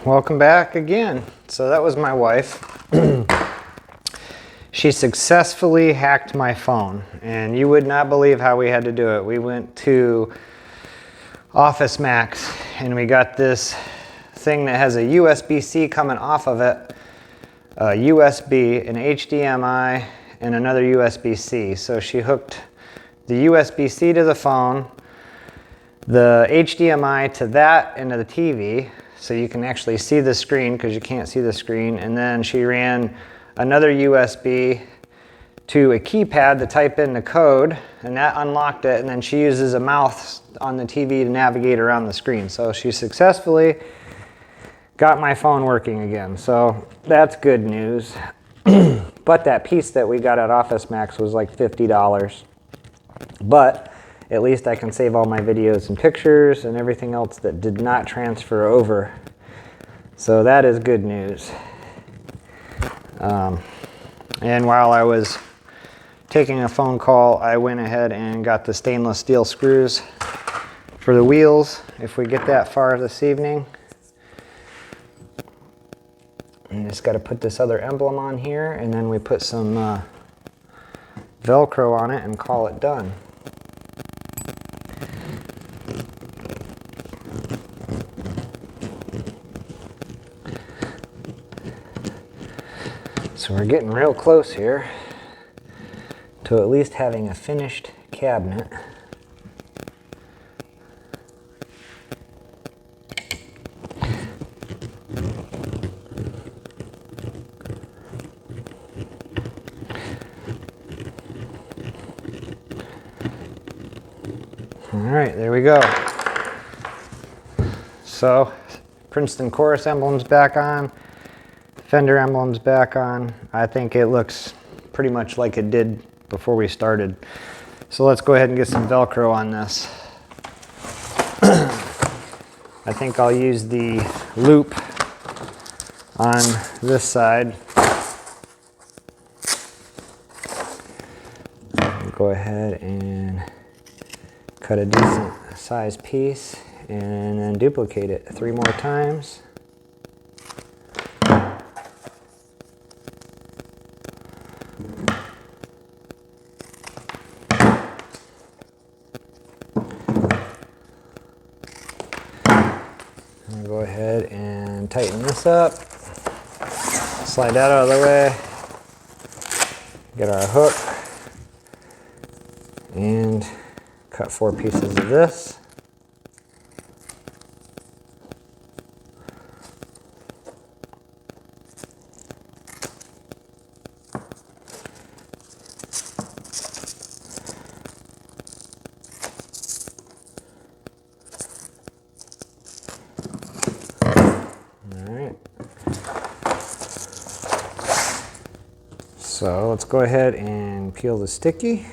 Welcome back again. So that was my wife. She successfully hacked my phone, and you would not believe how we had to do it. We went to Office Max and we got this thing that has a USB-C coming off of it, a USB, an HDMI, and another USB-C. So she hooked the USB-C to the phone, the HDMI to that into the TV, so you can actually see the screen because you can't see the screen, and then she ran another USB to a keypad to type in the code, and that unlocked it, and then she uses a mouse on the TV to navigate around the screen. So she successfully got my phone working again, so that's good news. But that piece that we got at Office Max was like $50. But at least I can save all my videos and pictures and everything else that did not transfer over. So that is good news. And while I was taking a phone call, I went ahead and got the stainless steel screws for the wheels, if we get that far this evening. And just got to put this other emblem on here, and then we put some Velcro on it and call it done. So we're getting real close here to at least having a finished cabinet. All right, there we go. So Princeton chorus emblem's back on. Fender emblem's back on. I think it looks pretty much like it did before we started. So let's go ahead and get some Velcro on this. I think I'll use the loop on this side. Go ahead and cut a decent size piece and then duplicate it 3 more times. Go ahead and tighten this up, slide that out of the way, get our hook, and cut 4 pieces of this. So let's go ahead and peel the sticky.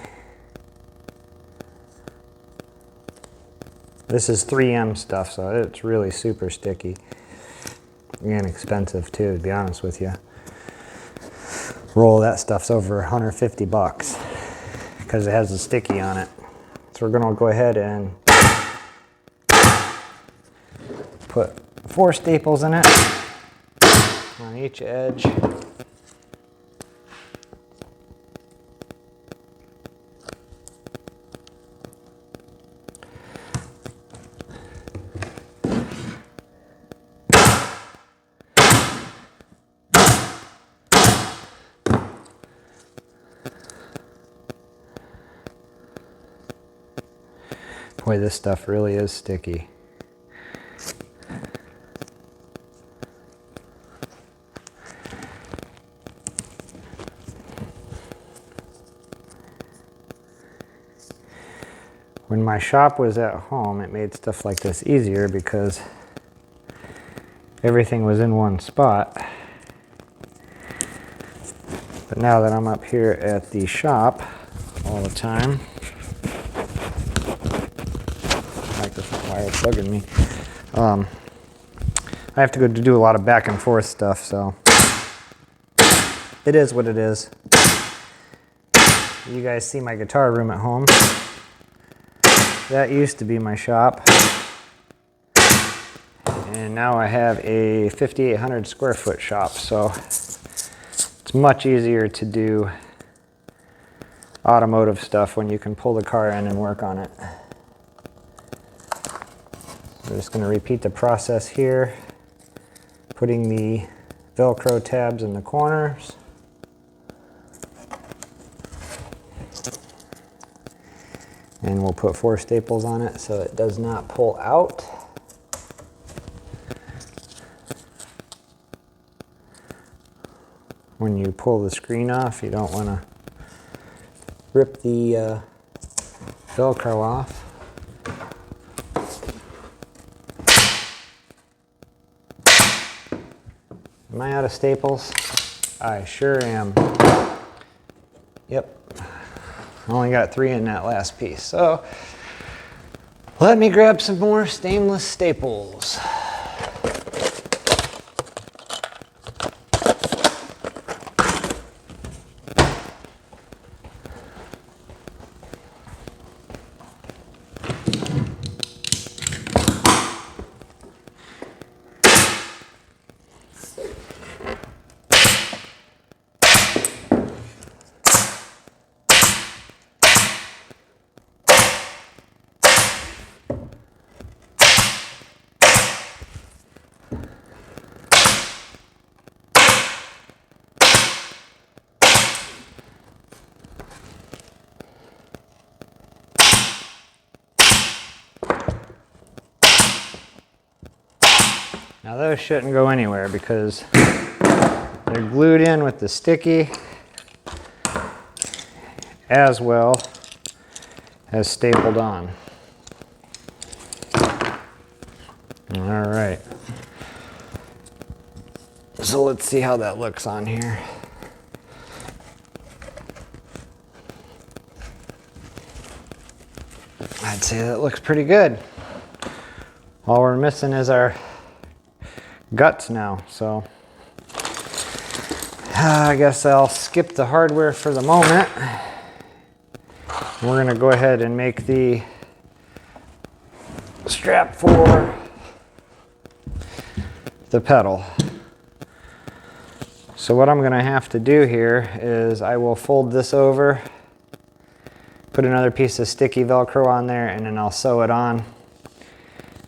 This is 3M stuff, so it's really super sticky and expensive too, to be honest with you. Roll that stuff's over 150 bucks because it has a sticky on it. So we're gonna go ahead and put 4 staples in it on each edge. Boy, this stuff really is sticky. When my shop was at home, it made stuff like this easier because everything was in one spot. But now that I'm up here at the shop all the time, wire bugging me. I have to go to do a lot of back and forth stuff, so it is what it is. You guys see my guitar room at home. That used to be my shop. And now I have a 5,800 square foot shop, so it's much easier to do automotive stuff when you can pull the car in and work on it. I'm just going to repeat the process here, putting the Velcro tabs in the corners. And we'll put 4 staples on it so it does not pull out. When you pull the screen off, you don't want to rip the Velcro off. Am I out of staples? I sure am. Yep. I only got 3 in that last piece. So let me grab some more stainless staples. Now those shouldn't go anywhere because they're glued in with the sticky as well as stapled on. All right. So let's see how that looks on here. I'd say that looks pretty good. All we're missing is our guts now, so I guess I'll skip the hardware for the moment. We're going to go ahead and make the strap for the pedal. So what I'm going to have to do here is I will fold this over, put another piece of sticky Velcro on there, and then I'll sew it on.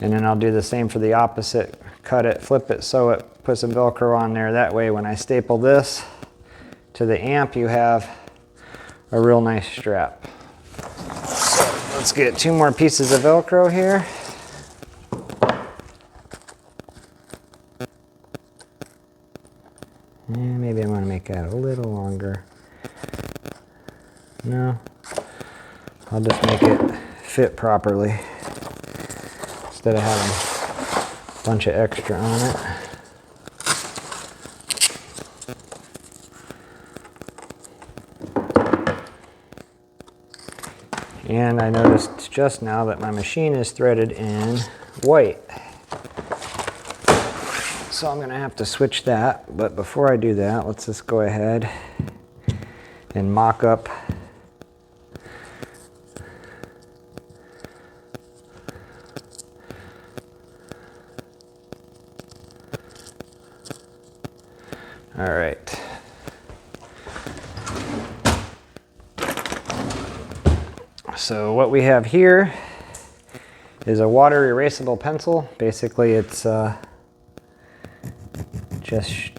And then I'll do the same for the opposite. Cut it, flip it, sew it, put some Velcro on there. That way when I staple this to the amp, you have a real nice strap. So let's get 2 more pieces of Velcro here. And maybe I'm going to make that a little longer. No, I'll just make it fit properly instead of having bunch of extra on it. And I noticed just now that my machine is threaded in white. So I'm going to have to switch that, but before I do that, let's just go ahead and mock up all right. So what we have here is a water erasable pencil. Basically it's just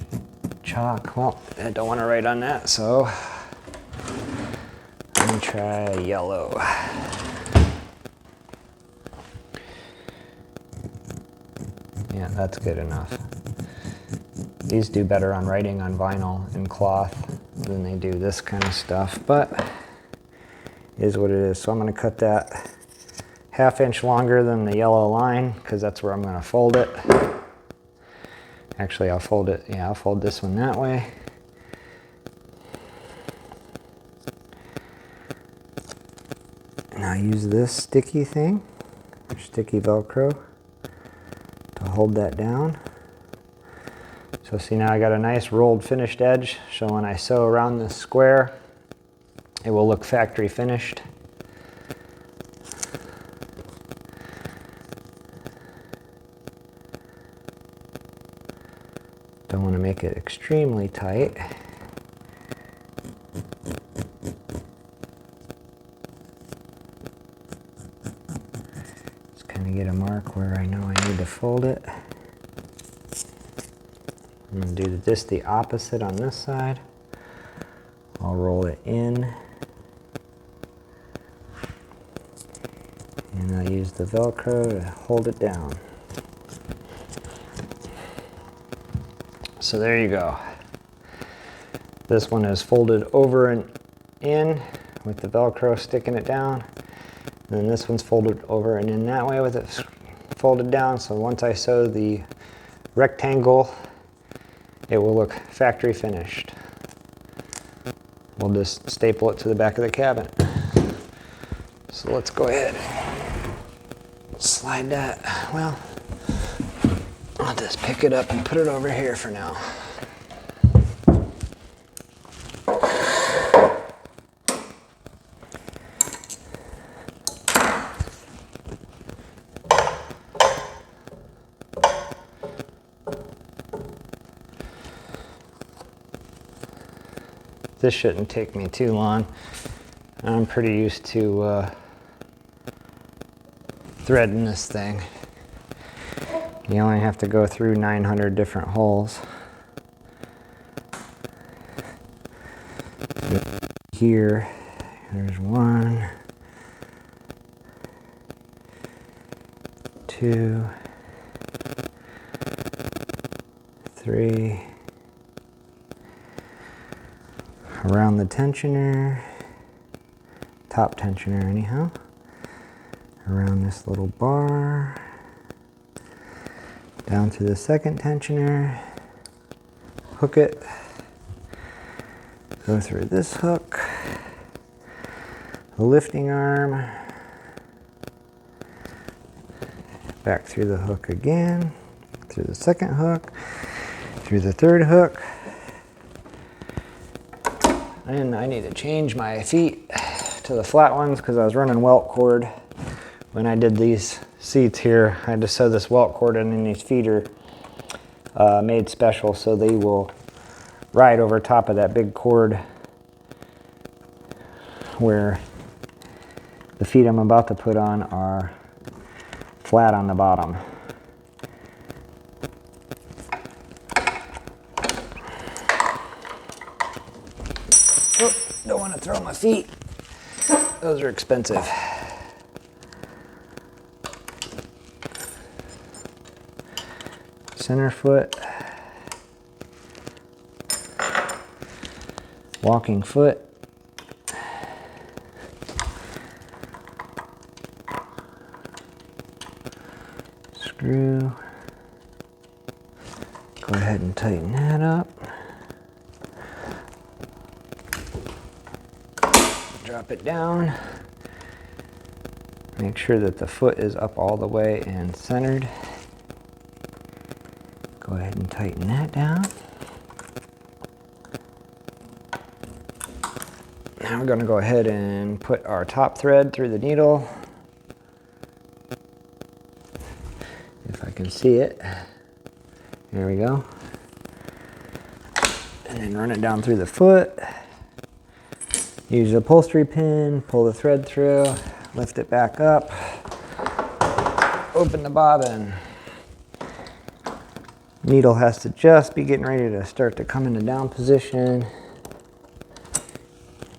chalk. Well, I don't want to write on that, so let me try yellow. Yeah, that's good enough. These do better on writing on vinyl and cloth than they do this kind of stuff, but it is what it is. So I'm going to cut that 1/2 inch longer than the yellow line because that's where I'm going to fold it. Actually, I'll fold it, yeah, I'll fold this one that way. Now use this sticky thing, or sticky Velcro, to hold that down. So see, now I got a nice rolled finished edge, so when I sew around this square, it will look factory finished. Don't want to make it extremely tight. Just kind of get a mark where I know I need to fold it. I'm going to do just the opposite on this side. I'll roll it in. And I'll use the Velcro to hold it down. So there you go. This one is folded over and in with the Velcro sticking it down. And then this one's folded over and in that way with it folded down. So once I sew the rectangle, it will look factory finished. We'll just staple it to the back of the cabinet. So let's go ahead and slide that. Well, I'll just pick it up and put it over here for now. This shouldn't take me too long. I'm pretty used to threading this thing. You only have to go through 900 different holes. Here, there's 1, 2, 3. Around the tensioner, top tensioner anyhow, around this little bar, down to the second tensioner, hook it, go through this hook, the lifting arm, back through the hook again, through the second hook, through the third hook. And I need to change my feet to the flat ones because I was running welt cord when I did these seats here. I had to sew this welt cord in, and these feet are made special so they will ride over top of that big cord where the feet I'm about to put on are flat on the bottom. Oh, don't want to throw my feet. Those are expensive. Center foot. Walking foot. Screw. Go ahead and tighten that up. Drop it down. Make sure that the foot is up all the way and centered. Go ahead and tighten that down. Now we're going to go ahead and put our top thread through the needle. If I can see it. There we go. And then run it down through the foot. Use the upholstery pin, pull the thread through, lift it back up, open the bobbin. Needle has to just be getting ready to start to come into down position.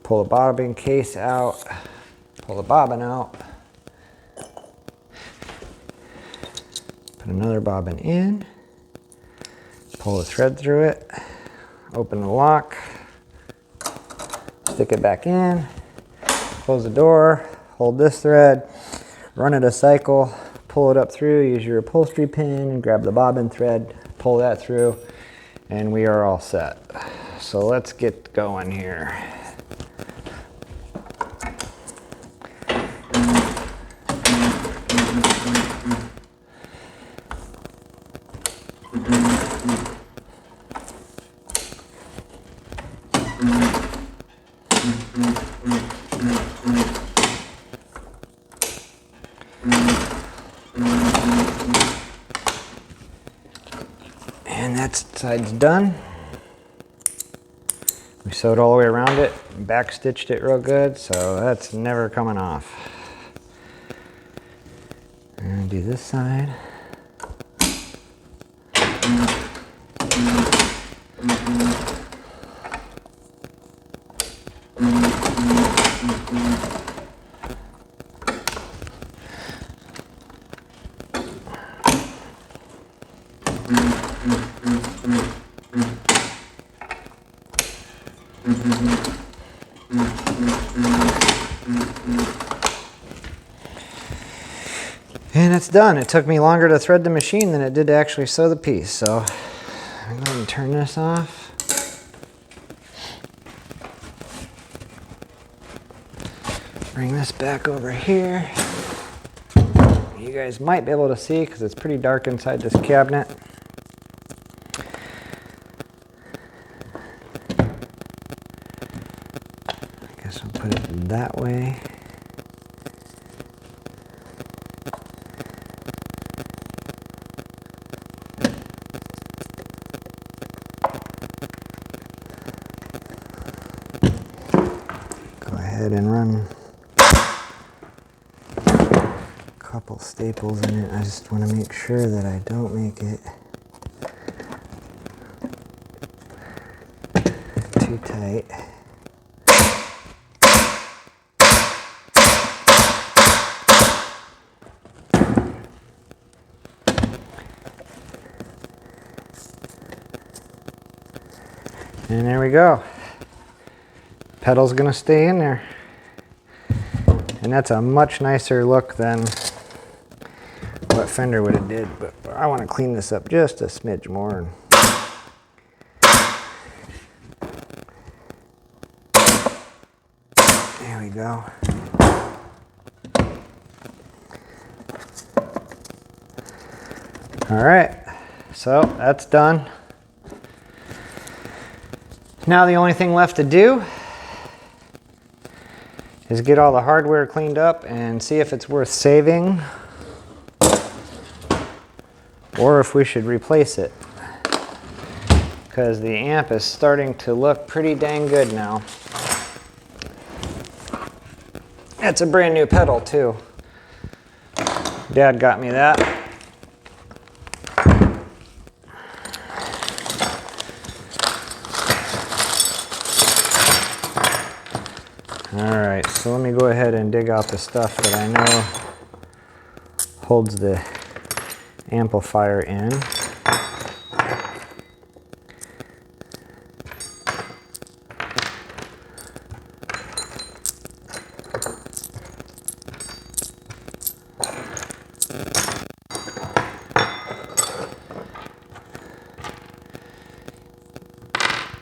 Pull the bobbin case out, pull the bobbin out. Put another bobbin in, pull the thread through it, open the lock, stick it back in, close the door, hold this thread, run it a cycle, pull it up through, use your upholstery pin, grab the bobbin thread, pull that through, and we are all set. So let's get going here. And that side's done. We sewed all the way around it, back stitched it real good, so that's never coming off. And do this side. And it's done. It took me longer to thread the machine than it did to actually sew the piece. So I'm going to turn this off. Bring this back over here. You guys might be able to see because it's pretty dark inside this cabinet. I guess I'll put it that way. And run a couple staples in it. I just want to make sure that I don't make it too tight. And there we go. Pedal's gonna stay in there. And that's a much nicer look than what Fender would have did, but I want to clean this up just a smidge more. There we go. All right, so that's done. Now the only thing left to do is get all the hardware cleaned up and see if it's worth saving or if we should replace it, because the amp is starting to look pretty dang good now. It's a brand new pedal too. Dad got me that. Alright, so let me go ahead and dig out the stuff that I know holds the amplifier in.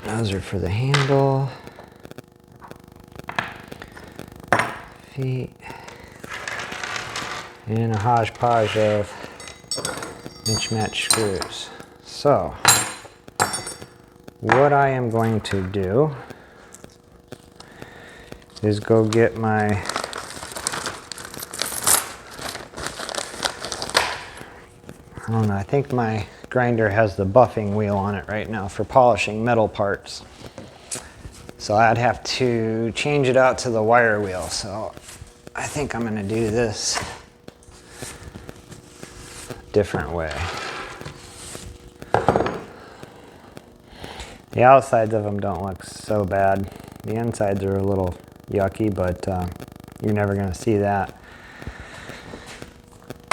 Those are for the handle. Feet, and a hodgepodge of inch match screws. So what I am going to do is go get my I don't know, I think my grinder has the buffing wheel on it right now for polishing metal parts. So I'd have to change it out to the wire wheel. So I think I'm going to do this a different way. The outsides of them don't look so bad. The insides are a little yucky, but you're never going to see that.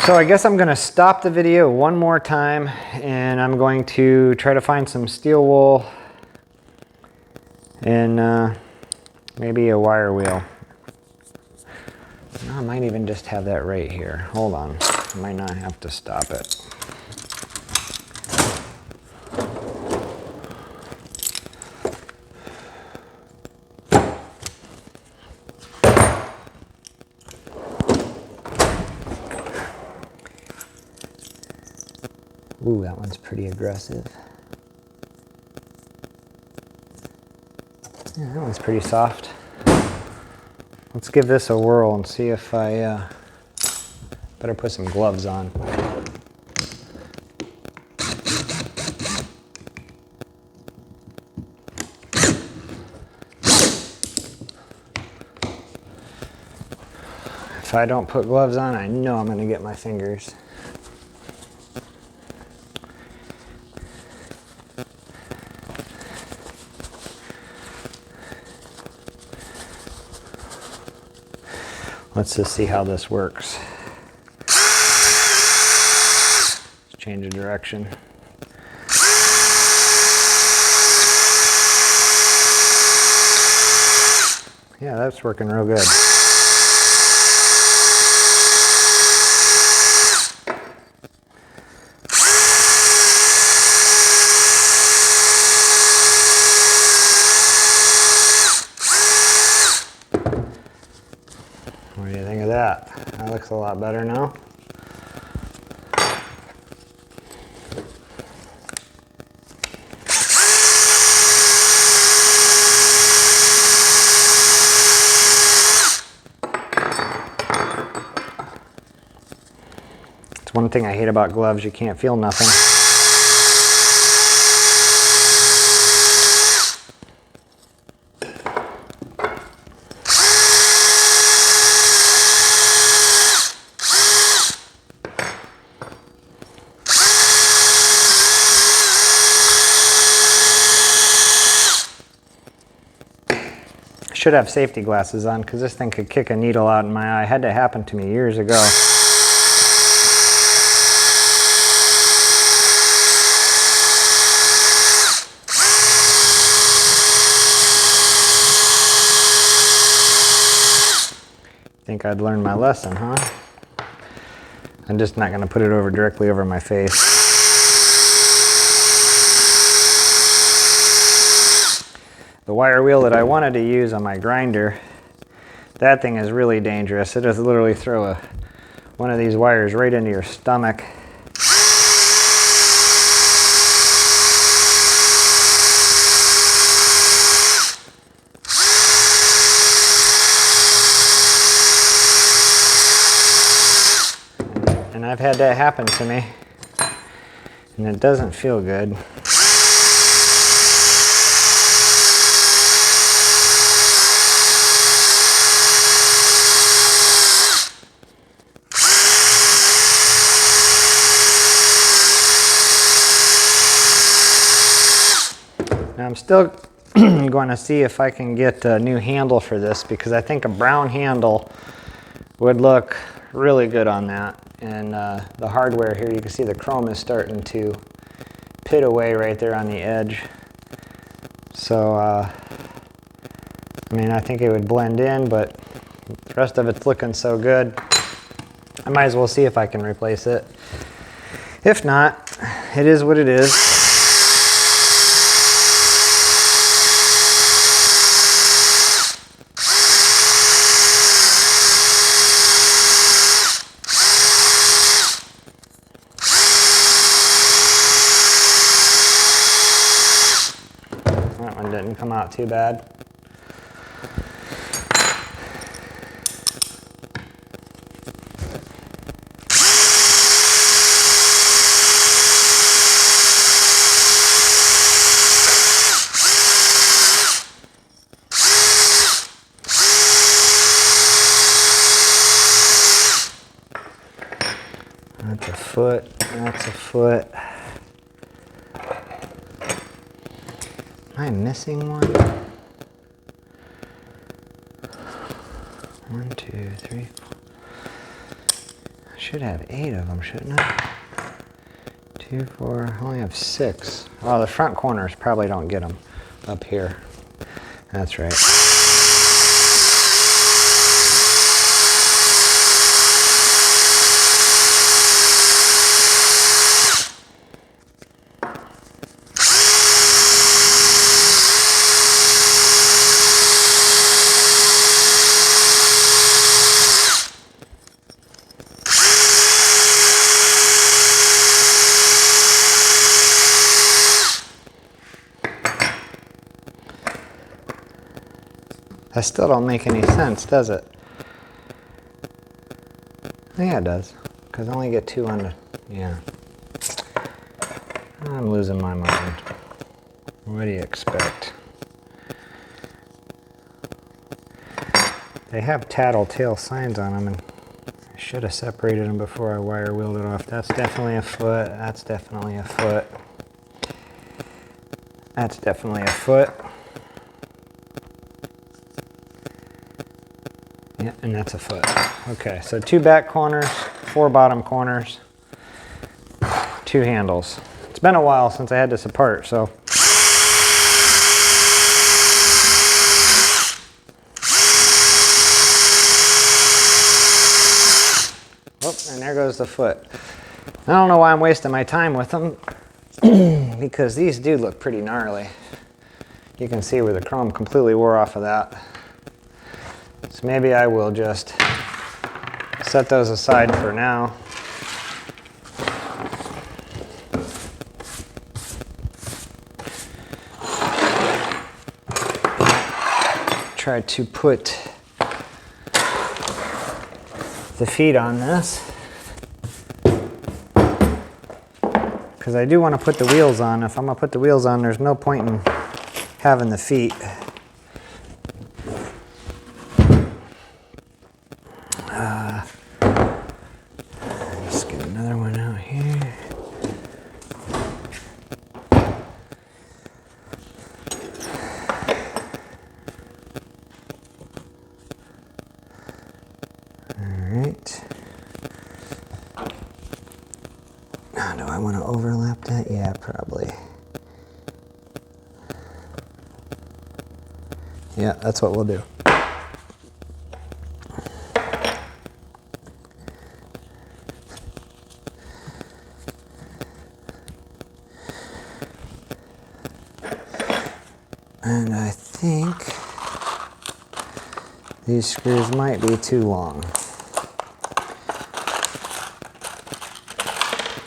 So I guess I'm going to stop the video one more time, and I'm going to try to find some steel wool and maybe a wire wheel. I might even just have that right here. Hold on, I might not have to stop it. Ooh, that one's pretty aggressive. Yeah, that one's pretty soft. Let's give this a whirl and see if I better put some gloves on. I don't put gloves on, I know I'm going to get my fingers. Let's just see how this works. Let's change the direction. Yeah, that's working real good. What do you think of that? That looks a lot better now. It's one thing I hate about gloves, you can't feel nothing. Should have safety glasses on because this thing could kick a needle out in my eye. It had to happen to me years ago. Think I'd learned my lesson, huh? I'm just not going to put it over directly over my face. The wire wheel that I wanted to use on my grinder, that thing is really dangerous. It just literally throw one of these wires right into your stomach. And I've had that happen to me, and it doesn't feel good. Now I'm still going to see if I can get a new handle for this, because I think a brown handle would look really good on that. And the hardware here, you can see the chrome is starting to pit away right there on the edge. So, I mean, I think it would blend in, but the rest of it's looking so good. I might as well see if I can replace it. If not, it is what it is. That one didn't come out too bad. That's a foot, that's a foot. Am I missing one? 1, 2, 3, 4. I should have 8 of them, shouldn't I? 2, 4, I only have 6. Oh, the front corners probably don't get them up here. That's right. That still don't make any sense, does it? Yeah, it does. Because I only get 2 on the... Yeah. I'm losing my mind. What do you expect? They have tattletale signs on them, and should have separated them before I wire wheeled it off. That's definitely a foot. That's definitely a foot. That's definitely a foot. Yeah, and that's a foot. Okay, so 2 back corners, 4 bottom corners, 2 handles. It's been a while since I had this apart, so. Oh, and there goes the foot. I don't know why I'm wasting my time with them, because these do look pretty gnarly. You can see where the chrome completely wore off of that. So maybe I will just set those aside for now. Try to put the feet on this, because I do want to put the wheels on. If I'm going to put the wheels on, there's no point in having the feet. Let's get another one out here. Alright. Now, do I want to overlap that? Yeah, probably. Yeah, that's what we'll do. And I think these screws might be too long.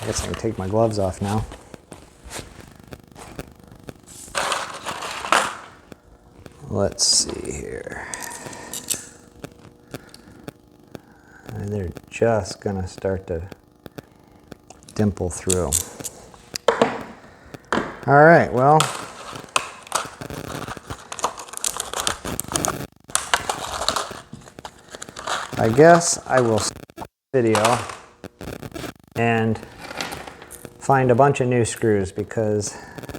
I guess I can take my gloves off now. Let's see here. And they're just gonna start to dimple through. All right, well, I guess I will stop the video and find a bunch of new screws, because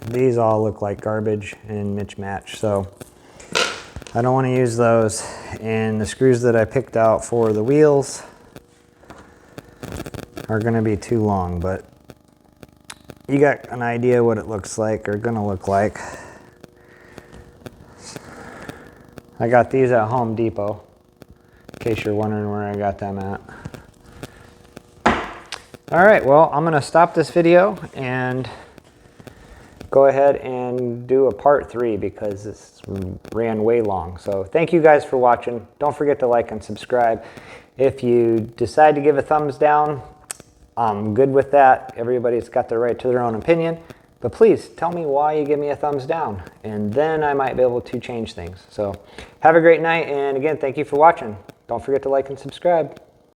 these all look like garbage and mismatch. So I don't want to use those. And the screws that I picked out for the wheels are going to be too long, but you got an idea what it looks like, or going to look like. I got these at Home Depot, in case you're wondering where I got them at. All right, well, I'm going to stop this video and go ahead and do a part 3, because this ran way long. So thank you guys for watching. Don't forget to like and subscribe. If you decide to give a thumbs down, I'm good with that. Everybody's got the right to their own opinion. But please tell me why you give me a thumbs down, and then I might be able to change things. So have a great night, and again, thank you for watching. Don't forget to like and subscribe.